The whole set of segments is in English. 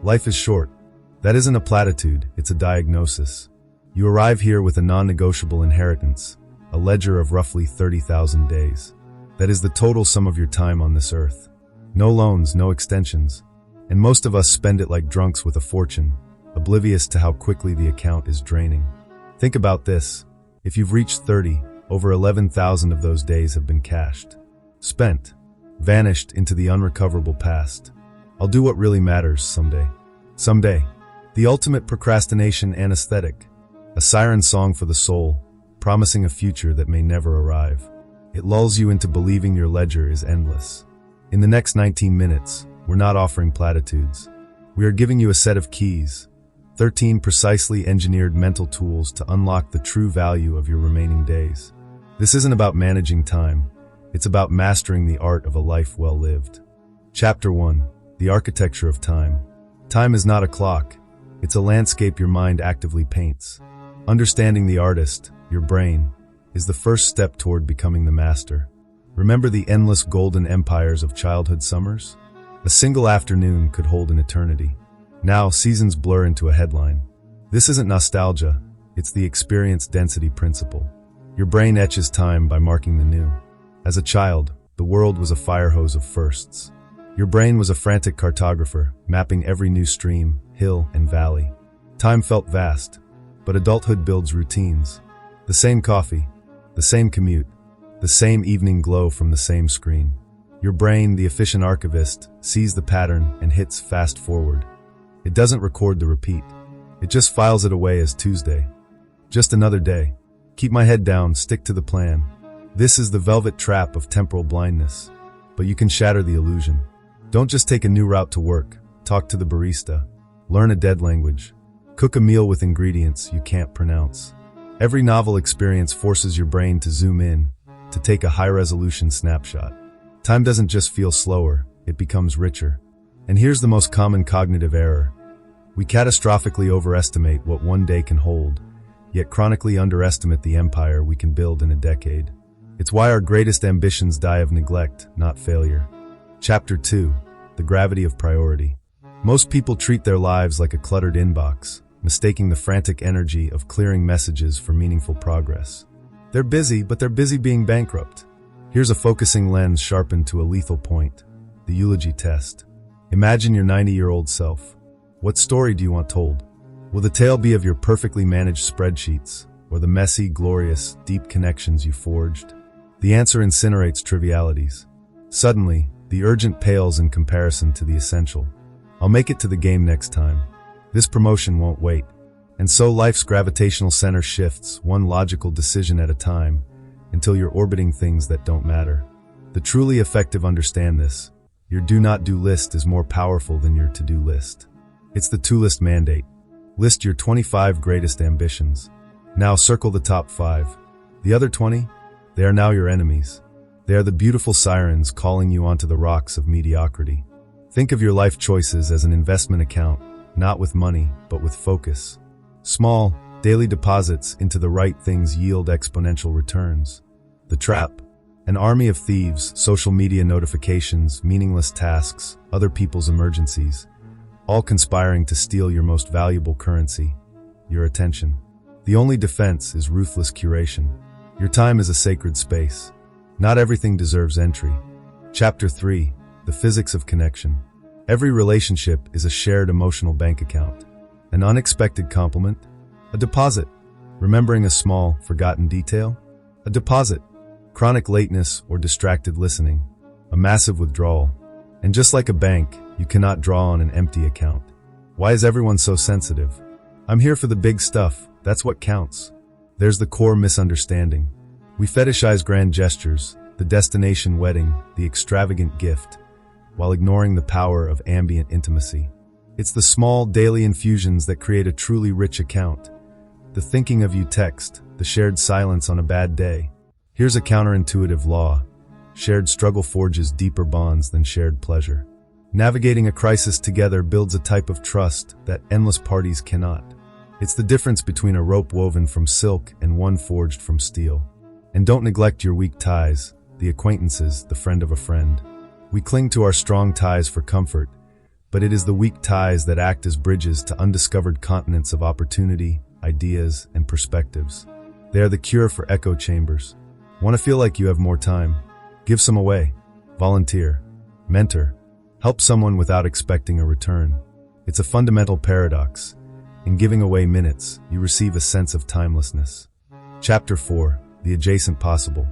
Life is short. That isn't a platitude, it's a diagnosis. You arrive here with a non-negotiable inheritance, a ledger of roughly 30,000 days. That is the total sum of your time on this earth. No loans, no extensions. And most of us spend it like drunks with a fortune, oblivious to how quickly the account is draining. Think about this. If you've reached 30, over 11,000 of those days have been cashed. Spent. Vanished into the unrecoverable past. I'll do what really matters someday. Someday. The ultimate procrastination anesthetic. A siren song for the soul, promising a future that may never arrive. It lulls you into believing your ledger is endless. In the next 19 minutes, we're not offering platitudes. We are giving you a set of keys, 13 precisely engineered mental tools to unlock the true value of your remaining days. This isn't about managing time. It's about mastering the art of a life well lived. Chapter 1. The Architecture of Time. Time is not a clock. It's a landscape your mind actively paints. Understanding the artist, your brain, is the first step toward becoming the master. Remember the endless golden empires of childhood summers? A single afternoon could hold an eternity. Now, seasons blur into a headline. This isn't nostalgia, it's the experience density principle. Your brain etches time by marking the new. As a child, the world was a fire hose of firsts. Your brain was a frantic cartographer, mapping every new stream, hill, and valley. Time felt vast, but adulthood builds routines. The same coffee, the same commute, the same evening glow from the same screen. Your brain, the efficient archivist, sees the pattern and hits fast forward. It doesn't record the repeat. It just files it away as Tuesday. Just another day. Keep my head down, stick to the plan. This is the velvet trap of temporal blindness. But you can shatter the illusion. Don't just take a new route to work. Talk to the barista. Learn a dead language. Cook a meal with ingredients you can't pronounce. Every novel experience forces your brain to zoom in, to take a high-resolution snapshot. Time doesn't just feel slower, it becomes richer. And here's the most common cognitive error. We catastrophically overestimate what one day can hold, yet chronically underestimate the empire we can build in a decade. It's why our greatest ambitions die of neglect, not failure. Chapter 2. The Gravity of Priority. Most people treat their lives like a cluttered inbox, mistaking the frantic energy of clearing messages for meaningful progress. They're busy, but they're busy being bankrupt. Here's a focusing lens sharpened to a lethal point. The Eulogy test. Imagine your 90-year-old self. What story do you want told? Will the tale be of your perfectly managed spreadsheets, or the messy, glorious, deep connections you forged? The answer incinerates trivialities. Suddenly, the urgent pales in comparison to the essential. I'll make it to the game next time. This promotion won't wait. And so life's gravitational center shifts, one logical decision at a time, until you're orbiting things that don't matter. The truly effective understand this. Your do not do list is more powerful than your to-do list. It's the to-list mandate. List your 25 greatest ambitions. Now circle the top 5. The other 20? They are now your enemies. They are the beautiful sirens calling you onto the rocks of mediocrity. Think of your life choices as an investment account, not with money, but with focus. Small, daily deposits into the right things yield exponential returns. The trap. An army of thieves, social media notifications, meaningless tasks, other people's emergencies, all conspiring to steal your most valuable currency, your attention. The only defense is ruthless curation. Your time is a sacred space. Not everything deserves entry. Chapter 3. The Physics of Connection. Every relationship is a shared emotional bank account. An unexpected compliment? A deposit. Remembering a small, forgotten detail? A deposit. Chronic lateness or distracted listening? A massive withdrawal. And just like a bank, you cannot draw on an empty account. Why is everyone so sensitive? I'm here for the big stuff. That's what counts. There's the core misunderstanding. We fetishize grand gestures, the destination wedding, the extravagant gift, while ignoring the power of ambient intimacy. It's the small daily infusions that create a truly rich account. The thinking of you text, the shared silence on a bad day. Here's a counterintuitive law. Shared struggle forges deeper bonds than shared pleasure. Navigating a crisis together builds a type of trust that endless parties cannot. It's the difference between a rope woven from silk and one forged from steel. And don't neglect your weak ties, the acquaintances, the friend of a friend. We cling to our strong ties for comfort, but it is the weak ties that act as bridges to undiscovered continents of opportunity, ideas, and perspectives. They are the cure for echo chambers. Want to feel like you have more time? Give some away. Volunteer. Mentor. Help someone without expecting a return. It's a fundamental paradox. In giving away minutes, you receive a sense of timelessness. Chapter 4. The Adjacent Possible.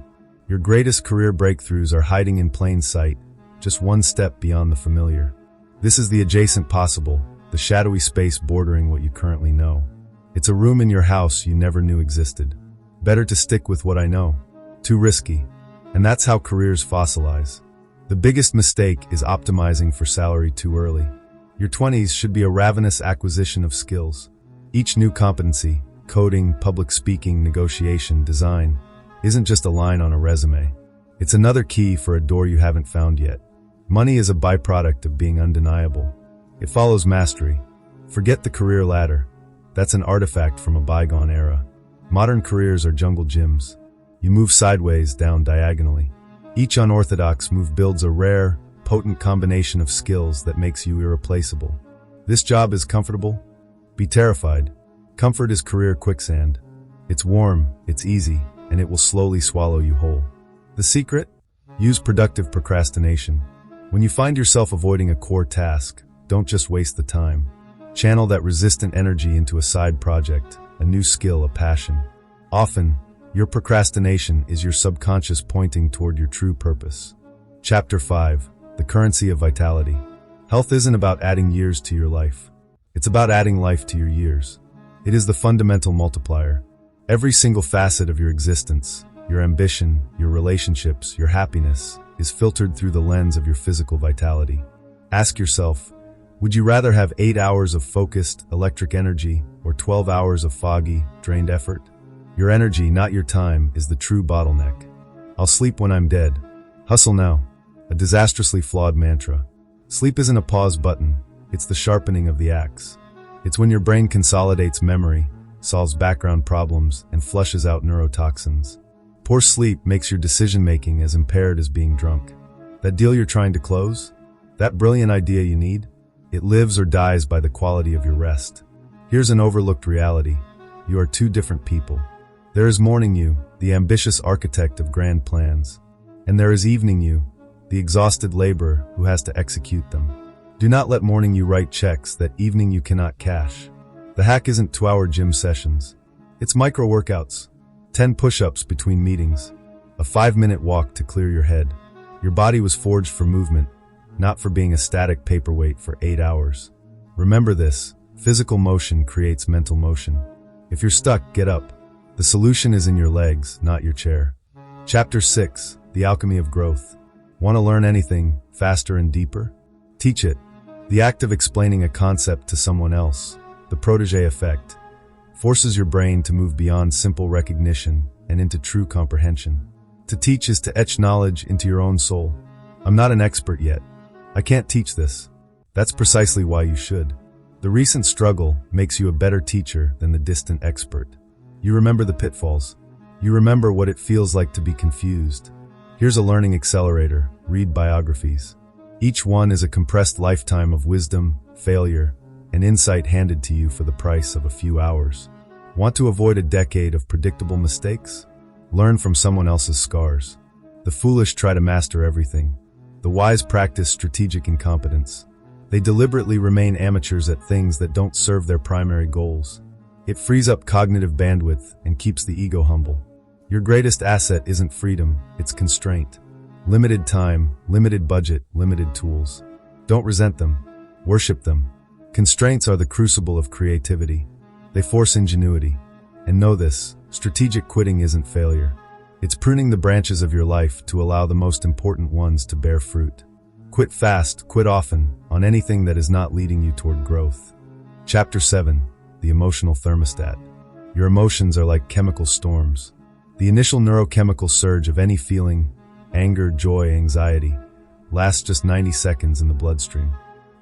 Your greatest career breakthroughs are hiding in plain sight, just one step beyond the familiar. This is the adjacent possible, the shadowy space bordering what you currently know. It's a room in your house you never knew existed. Better to stick with what I know. Too risky. And that's how careers fossilize. The biggest mistake is optimizing for salary too early. Your 20s should be a ravenous acquisition of skills. Each new competency, coding, public speaking, negotiation, design, isn't just a line on a resume. It's another key for a door you haven't found yet. Money is a byproduct of being undeniable. It follows mastery. Forget the career ladder. That's an artifact from a bygone era. Modern careers are jungle gyms. You move sideways, down diagonally. Each unorthodox move builds a rare, potent combination of skills that makes you irreplaceable. This job is comfortable? Be terrified. Comfort is career quicksand. It's warm, it's easy, and it will slowly swallow you whole. The secret? Use productive procrastination. When you find yourself avoiding a core task, don't just waste the time. Channel that resistant energy into a side project, a new skill, a passion. Often, your procrastination is your subconscious pointing toward your true purpose. Chapter 5. The Currency of Vitality. Health isn't about adding years to your life. It's about adding life to your years. It is the fundamental multiplier. Every single facet of your existence, your ambition, your relationships, your happiness, is filtered through the lens of your physical vitality. Ask yourself, would you rather have 8 hours of focused, electric energy or 12 hours of foggy, drained effort? Your energy, not your time, is the true bottleneck. I'll sleep when I'm dead. Hustle now. A disastrously flawed mantra. Sleep isn't a pause button, it's the sharpening of the axe. It's when your brain consolidates memory, solves background problems, and flushes out neurotoxins. Poor sleep makes your decision-making as impaired as being drunk. That deal you're trying to close? That brilliant idea you need? It lives or dies by the quality of your rest. Here's an overlooked reality. You are two different people. There is morning you, the ambitious architect of grand plans. And there is evening you, the exhausted laborer who has to execute them. Do not let morning you write checks that evening you cannot cash. The hack isn't 2-hour gym sessions. It's micro workouts. 10 push-ups between meetings. A 5-minute walk to clear your head. Your body was forged for movement, not for being a static paperweight for 8 hours. Remember this, physical motion creates mental motion. If you're stuck, get up. The solution is in your legs, not your chair. Chapter 6. The Alchemy of Growth. Want to learn anything faster and deeper? Teach it. The act of explaining a concept to someone else, the protégé effect, forces your brain to move beyond simple recognition and into true comprehension. To teach is to etch knowledge into your own soul. I'm not an expert yet. I can't teach this. That's precisely why you should. The recent struggle makes you a better teacher than the distant expert. You remember the pitfalls. You remember what it feels like to be confused. Here's a learning accelerator. Read biographies. Each one is a compressed lifetime of wisdom, failure, and insight handed to you for the price of a few hours. Want to avoid a decade of predictable mistakes? Learn from someone else's scars. The foolish try to master everything. The wise practice strategic incompetence. They deliberately remain amateurs at things that don't serve their primary goals. It frees up cognitive bandwidth and keeps the ego humble. Your greatest asset isn't freedom, it's constraint. Limited time, limited budget, limited tools. Don't resent them. Worship them. Constraints are the crucible of creativity. They force ingenuity. And know this, strategic quitting isn't failure. It's pruning the branches of your life to allow the most important ones to bear fruit. Quit fast, quit often, on anything that is not leading you toward growth. Chapter 7. The Emotional Thermostat. Your emotions are like chemical storms. The initial neurochemical surge of any feeling, anger, joy, anxiety, lasts just 90 seconds in the bloodstream.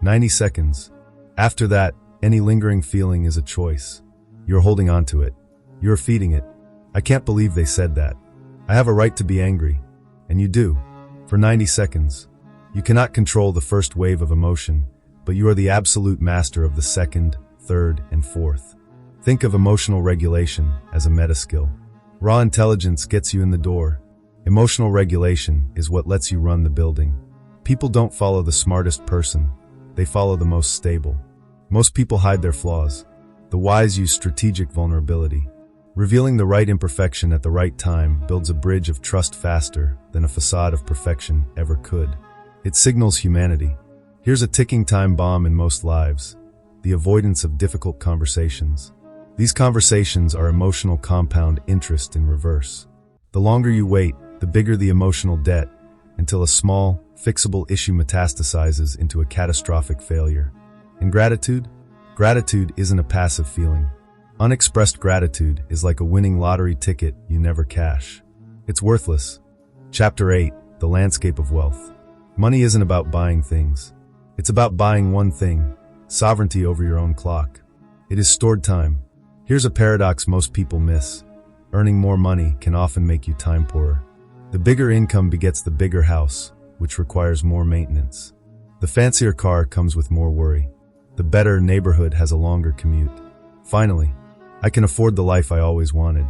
90 seconds. After that, any lingering feeling is a choice. You're holding on to it. You're feeding it. I can't believe they said that. I have a right to be angry. And you do. For 90 seconds. You cannot control the first wave of emotion, but you are the absolute master of the second, third, and fourth. Think of emotional regulation as a meta skill. Raw intelligence gets you in the door. Emotional regulation is what lets you run the building. People don't follow the smartest person. They follow the most stable. Most people hide their flaws. The wise use strategic vulnerability. Revealing the right imperfection at the right time builds a bridge of trust faster than a facade of perfection ever could. It signals humanity. Here's a ticking time bomb in most lives: the avoidance of difficult conversations. These conversations are emotional compound interest in reverse. The longer you wait, the bigger the emotional debt, until a small, fixable issue metastasizes into a catastrophic failure. And gratitude? Gratitude isn't a passive feeling. Unexpressed gratitude is like a winning lottery ticket you never cash. It's worthless. Chapter 8, The Landscape of Wealth. Money isn't about buying things. It's about buying one thing: sovereignty over your own clock. It is stored time. Here's a paradox most people miss. Earning more money can often make you time poorer. The bigger income begets the bigger house, which requires more maintenance. The fancier car comes with more worry. The better neighborhood has a longer commute. Finally, I can afford the life I always wanted.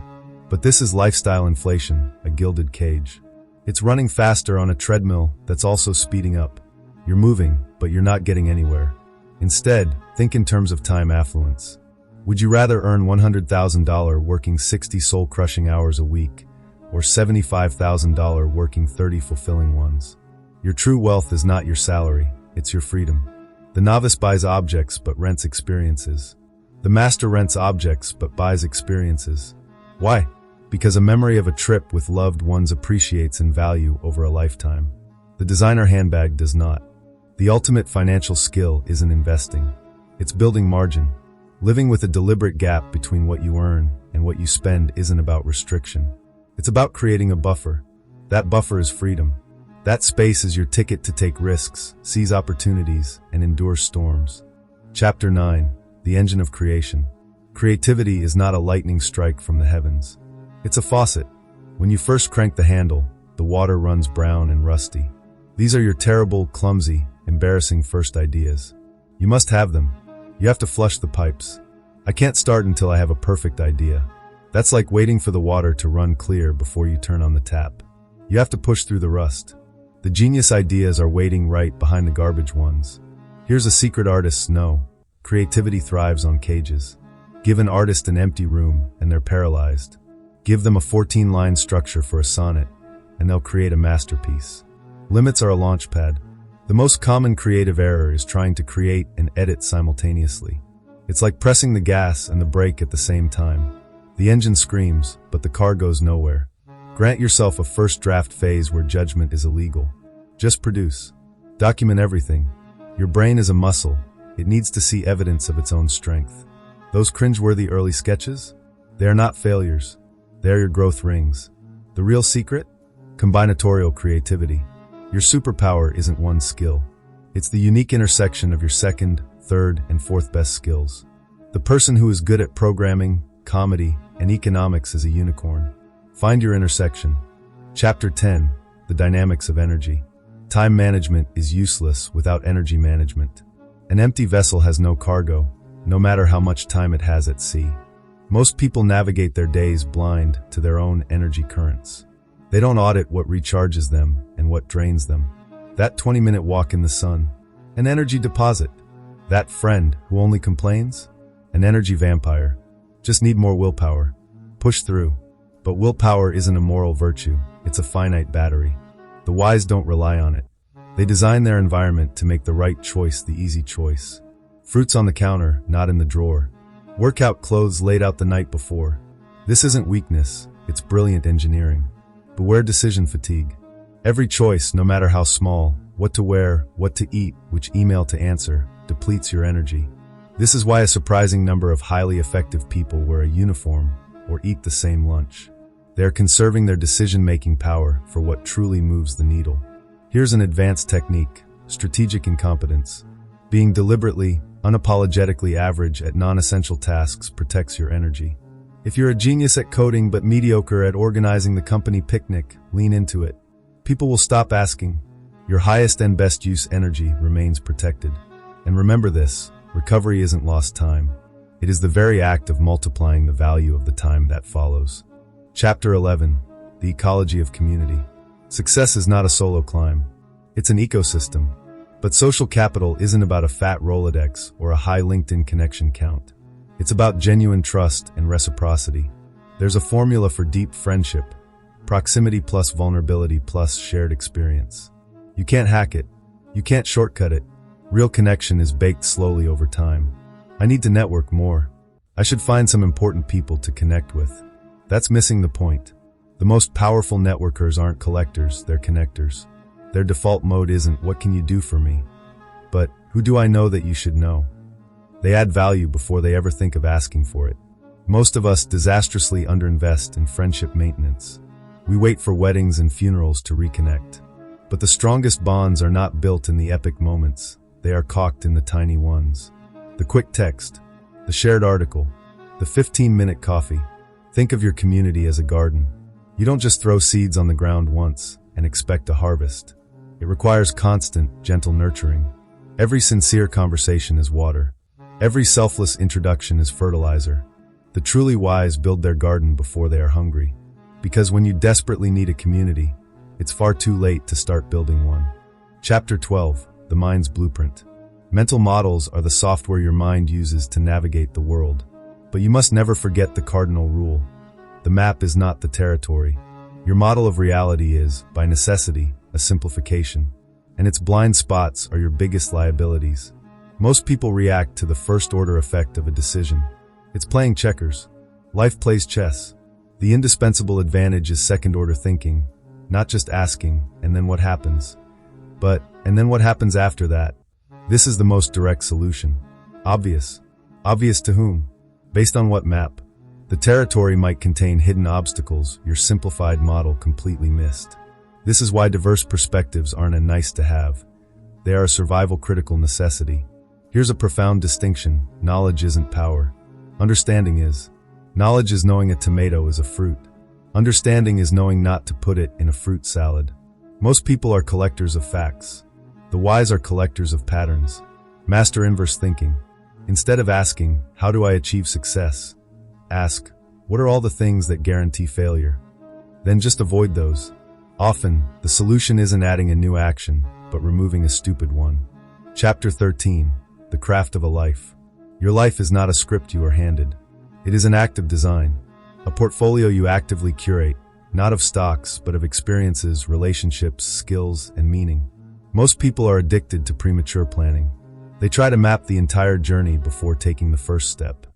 But this is lifestyle inflation, a gilded cage. It's running faster on a treadmill that's also speeding up. You're moving, but you're not getting anywhere. Instead, think in terms of time affluence. Would you rather earn $100,000 working 60 soul-crushing hours a week, or $75,000 working 30 fulfilling ones? Your true wealth is not your salary, it's your freedom. The novice buys objects but rents experiences. The master rents objects but buys experiences. Why? Because a memory of a trip with loved ones appreciates in value over a lifetime. The designer handbag does not. The ultimate financial skill isn't investing. It's building margin. Living with a deliberate gap between what you earn and what you spend isn't about restriction. It's about creating a buffer. That buffer is freedom. That space is your ticket to take risks, seize opportunities, and endure storms. Chapter 9, The Engine of Creation. Creativity is not a lightning strike from the heavens. It's a faucet. When you first crank the handle, the water runs brown and rusty. These are your terrible, clumsy, embarrassing first ideas. You must have them. You have to flush the pipes. I can't start until I have a perfect idea. That's like waiting for the water to run clear before you turn on the tap. You have to push through the rust. The genius ideas are waiting right behind the garbage ones. Here's a secret artists know. Creativity thrives on cages. Give an artist an empty room and they're paralyzed. Give them a 14-line structure for a sonnet and they'll create a masterpiece. Limits are a launch pad. The most common creative error is trying to create and edit simultaneously. It's like pressing the gas and the brake at the same time. The engine screams, but the car goes nowhere. Grant yourself a first draft phase where judgment is illegal. Just produce. Document everything. Your brain is a muscle. It needs to see evidence of its own strength. Those cringeworthy early sketches? They are not failures. They are your growth rings. The real secret? Combinatorial creativity. Your superpower isn't one skill. It's the unique intersection of your second, third, and fourth best skills. The person who is good at programming, comedy, and economics is a unicorn. Find your intersection. Chapter 10, The Dynamics of Energy. Time management is useless without energy management. An empty vessel has no cargo, no matter how much time it has at sea. Most people navigate their days blind to their own energy currents. They don't audit what recharges them and what drains them. That 20-minute walk in the sun, an energy deposit. That friend who only complains, an energy vampire. Just need more willpower. Push through. But willpower isn't a moral virtue, it's a finite battery. The wise don't rely on it. They design their environment to make the right choice the easy choice. Fruits on the counter, not in the drawer. Workout clothes laid out the night before. This isn't weakness, it's brilliant engineering. Beware decision fatigue. Every choice, no matter how small, what to wear, what to eat, which email to answer, depletes your energy. This is why a surprising number of highly effective people wear a uniform or eat the same lunch. They are conserving their decision-making power for what truly moves the needle. Here's an advanced technique: strategic incompetence. Being deliberately, unapologetically average at non-essential tasks protects your energy. If you're a genius at coding but mediocre at organizing the company picnic, lean into it. People will stop asking. Your highest and best use energy remains protected. And remember this, recovery isn't lost time. It is the very act of multiplying the value of the time that follows. Chapter 11, the ecology of community. Success is not a solo climb. It's an ecosystem. But social capital isn't about a fat Rolodex or a high LinkedIn connection count. It's about genuine trust and reciprocity. There's a formula for deep friendship: proximity plus vulnerability plus shared experience. You can't hack it. You can't shortcut it. Real connection is baked slowly over time. I need to network more. I should find some important people to connect with. That's missing the point. The most powerful networkers aren't collectors, they're connectors. Their default mode isn't "what can you do for me?" but "who do I know that you should know?" They add value before they ever think of asking for it. Most of us disastrously underinvest in friendship maintenance. We wait for weddings and funerals to reconnect. But the strongest bonds are not built in the epic moments. They are caulked in the tiny ones. The quick text, the shared article, the 15-minute coffee. Think of your community as a garden. You don't just throw seeds on the ground once and expect a harvest. It requires constant, gentle nurturing. Every sincere conversation is water. Every selfless introduction is fertilizer. The truly wise build their garden before they are hungry. Because when you desperately need a community, it's far too late to start building one. Chapter 12, the mind's blueprint. Mental models are the software your mind uses to navigate the world. But you must never forget the cardinal rule. The map is not the territory. Your model of reality is, by necessity, a simplification. And its blind spots are your biggest liabilities. Most people react to the first-order effect of a decision. It's playing checkers. Life plays chess. The indispensable advantage is second-order thinking, not just asking, and then what happens? But, and then what happens after that? This is the most direct solution. Obvious. Obvious to whom? Based on what map? The territory might contain hidden obstacles your simplified model completely missed. This is why diverse perspectives aren't a nice-to-have. They are a survival-critical necessity. Here's a profound distinction. Knowledge isn't power. Understanding is. Knowledge is knowing a tomato is a fruit. Understanding is knowing not to put it in a fruit salad. Most people are collectors of facts. The wise are collectors of patterns. Master inverse thinking. Instead of asking, "How do I achieve success?" ask, "What are all the things that guarantee failure?" Then just avoid those. Often, the solution isn't adding a new action, but removing a stupid one. Chapter 13, the craft of a life. Your life is not a script you are handed. It is an act of design. A portfolio you actively curate, not of stocks, but of experiences, relationships, skills, and meaning. Most people are addicted to premature planning. They try to map the entire journey before taking the first step.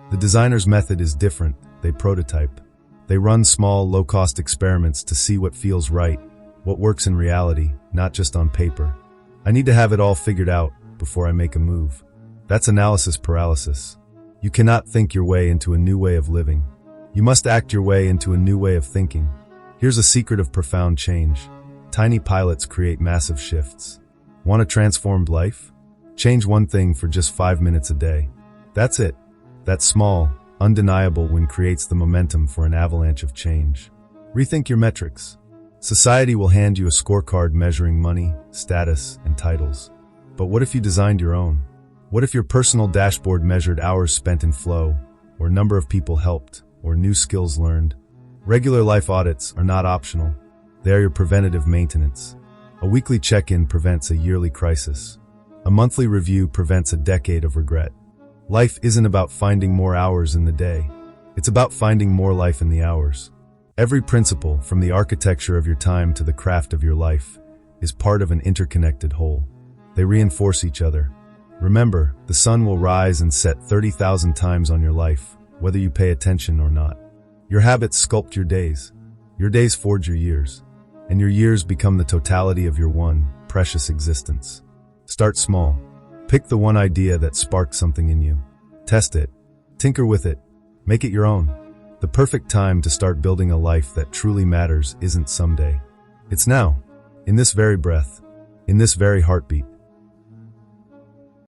The designer's method is different. They prototype. They run small, low-cost experiments to see what feels right, what works in reality, not just on paper. I need to have it all figured out before I make a move. That's analysis paralysis. You cannot think your way into a new way of living. You must act your way into a new way of thinking. Here's a secret of profound change. Tiny pilots create massive shifts. Want a transformed life? Change one thing for just 5 minutes a day. That's it. That small, undeniable win creates the momentum for an avalanche of change. Rethink your metrics. Society will hand you a scorecard measuring money, status, and titles. But what if you designed your own? What if your personal dashboard measured hours spent in flow, or number of people helped, or new skills learned? Regular life audits are not optional. They are your preventative maintenance. A weekly check-in prevents a yearly crisis. A monthly review prevents a decade of regret. Life isn't about finding more hours in the day. It's about finding more life in the hours. Every principle, from the architecture of your time to the craft of your life, is part of an interconnected whole. They reinforce each other. Remember, the sun will rise and set 30,000 times on your life, whether you pay attention or not. Your habits sculpt your days. Your days forge your years. And your years become the totality of your one, precious existence. Start small. Pick the one idea that sparked something in you. Test it. Tinker with it. Make it your own. The perfect time to start building a life that truly matters isn't someday. It's now. In this very breath. In this very heartbeat.